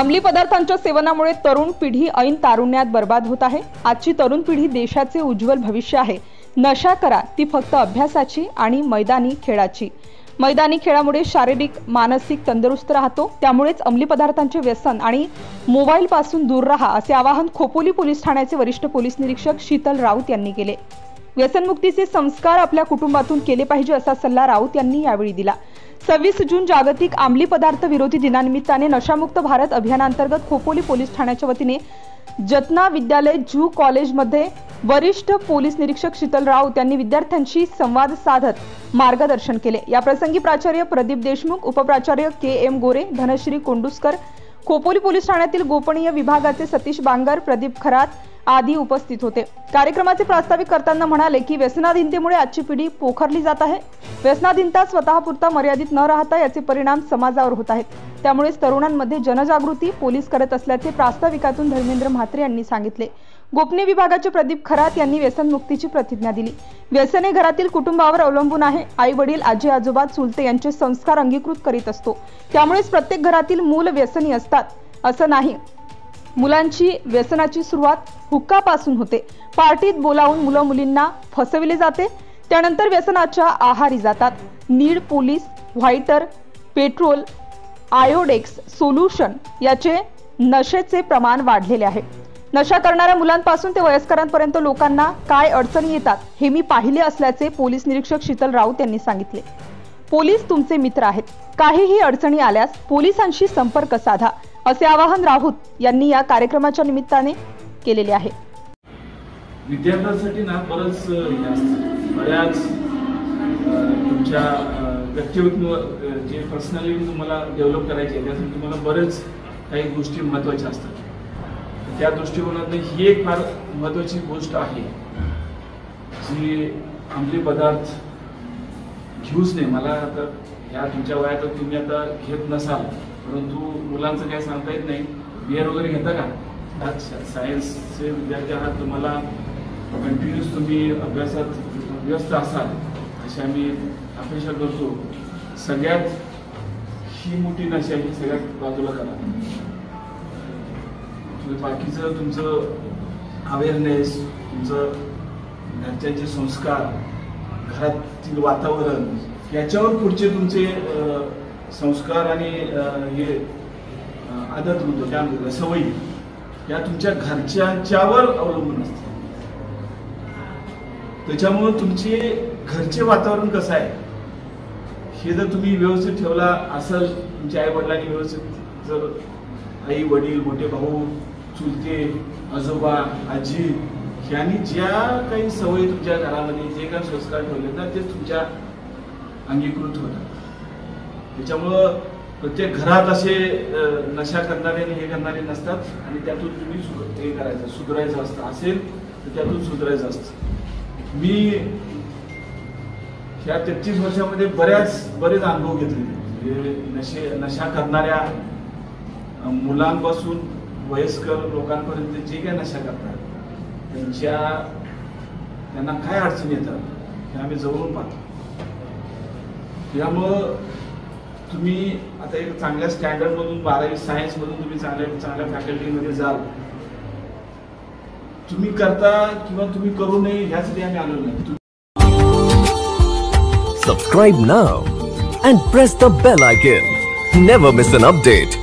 अंमली पदार्थांच्या सेवनामुळे तरुण पिढी ऐन तारुण्यात बर्बाद होत आहे। आजची तरुण पिढी देशाचे उज्ज्वल भविष्य आहे। नशा करा ती फक्त अभ्यासाची आणि मैदानी खेळाची। मैदानी खेळामुळे शारीरिक मानसिक तंदुरुस्त राहतो, त्यामुळेच अंमली पदार्थांचे व्यसन आणि मोबाईल पासून दूर राहा असे आवाहन खोपोली पोलीस ठाण्याचे वरिष्ठ पोलीस निरीक्षक शीतल राऊत यांनी केले। व्यसनमुक्तीचे संस्कार आपल्या कुटुंबातून केले पाहिजे असा सल्ला राऊत यांनी यावेळी दिला। 26 जून जागतिक अंमली पदार्थ विरोधी दिनानिमित्ताने नशामुक्त भारत अभियानांतर्गत खोपोली पोलीस ठाण्याच्या वतीने जतना विद्यालय जू कॉलेजमध्ये वरिष्ठ पोलीस निरीक्षक शीतल राऊत यांनी विद्यार्थ्यांशी संवाद साधत मार्गदर्शन केले। या प्रसंगी प्राचार्य प्रदीप देशमुख, उपप्राचार्य के.एम. गोरे, धनश्री कोंडुस्कर, खोपोली पोलीस ठाण्यातील गोपनीय विभागाचे सतीश बांगर, प्रदीप खरात आदी उपस्थित होते। कार्यक्रमाचे प्रास्ताविक करताना म्हणाले की व्यसनाधीनतेमुळे आजची पिढी पोखरली जात आहे। व्यसनाधीनता स्वतःपुरता मर्यादित न राहता याचे परिणाम समाजावर होत आहेत। त्यामुळेच तरुणांमध्ये जनजागृती पोलीस करत असल्याचे प्रास्ताविकातून धर्मेंद्र म्हात्रे यांनी सांगितले। गोपनीय विभागाचे प्रदीप खरात यांनी व्यसनमुक्तीची प्रतिज्ञा दिली। व्यसन हे घरातील कुटुंबावर अवलंबून आहे। आई वडील, आजी आजोबा, चुलते यांचे संस्कार अंगीकृत करीत असतो। त्यामुळेच प्रत्येक घरातील मूल व्यसनी असतात असं नाही। मुलांची व्यसनाची सुरुवात हुक्कापासून होते। पार्टीत बोलावून मुलं मुलींना फसविले जाते, त्यानंतर व्यसनाच्या आहारी जातात। Nail polish, whitener, petrol, Iodex solution याचे नशेचे प्रमाण वाढलेले आहे। नशा करणाऱ्या मुलांपासून ते वयस्करांपर्यंत लोकांना काय अडचणी येतात हे मी पाहिले असल्याचे पोलीस निरीक्षक शीतल राऊत यांनी सांगितले। पोलीस तुमचे मित्र आहेत, काहीही अडचणी आल्यास पोलिसांशी संपर्क साधा असे आवाहन राऊत यांनी या कार्यक्रमाच्या निमित्ताने केलेले आहे। विद्यार्थ्यांसाठी ना बऱ्याच तुमच्या व्यक्तिगत जे पर्सनली तुम्हाला डेव्हलप करायचे आहे त्यासाठी तुम्हाला बरेच काही गोष्टी महत्त्वाच्या असतात। त्या दृष्टिकोनातून ही एक फार महत्त्वाची गोष्ट आहे जी अंमली पदार्थ घेऊच नाही। मला आता ह्या तुमच्या वयात तुम्ही आता घेत नसाल, परंतु मुलांचं काय सांगता येत नाही। बिअर वगैरे घेता का? सायन्सचे विद्यार्थी आहात, तुम्हाला कंटिन्यूस तुम्ही अभ्यासात व्यस्त असाल अशी आम्ही अपेक्षा करतो। सगळ्यात ही मोठी नशा ही सगळ्यात बाजूला करा। बाकीचं तुमचं अवेअरनेस, तुमचं घरच्यांचे संस्कार, घरातील वातावरण याच्यावर पुढचे तुमचे संस्कार आणि हे आदत म्हणतो त्या सवयी या तुमच्या घरच्यांच्यावर अवलंबून असते। त्याच्यामुळे तुमचे घरचे वातावरण कसं आहे हे जर तुम्ही व्यवस्थित ठेवला असेल, तुमच्या आई वडिलांनी व्यवस्थित जर आई वडील, मोठे भाऊ, चुलते, आजोबा, आजी यांनी ज्या काही सवयी तुमच्या घरामध्ये जे काही संस्कार ठेवले ना ते तुमच्या अंगीकृत होतात। त्याच्यामुळं प्रत्येक घरात असे नशा करणारे आणि हे करणारे नसतात आणि त्यातून तुम्ही हे करायचं सुधारायचं असतं असेल तर त्यातून सुधारायचं असतं। मी ह्या 33 वर्षामध्ये बरेच अनुभव घेतले। नशा करणाऱ्या मुलांपासून वयस्कर लोकांपर्यंत जे काही नशा करतात त्यांना काय अडचणी येतात हे आम्ही जवळून पाहतो। त्यामुळं तुम्ही आता एक चांगल्या स्टँडर्ड मधून 12वी सायन्स मधून तुम्ही चांगल्या फॅकल्टीमध्ये जाल, तुम्ही करता किंवा तुम्ही करू नये ह्यासाठी आम्ही आलो नाही। Subscribe now and press the bell icon. Never miss an update.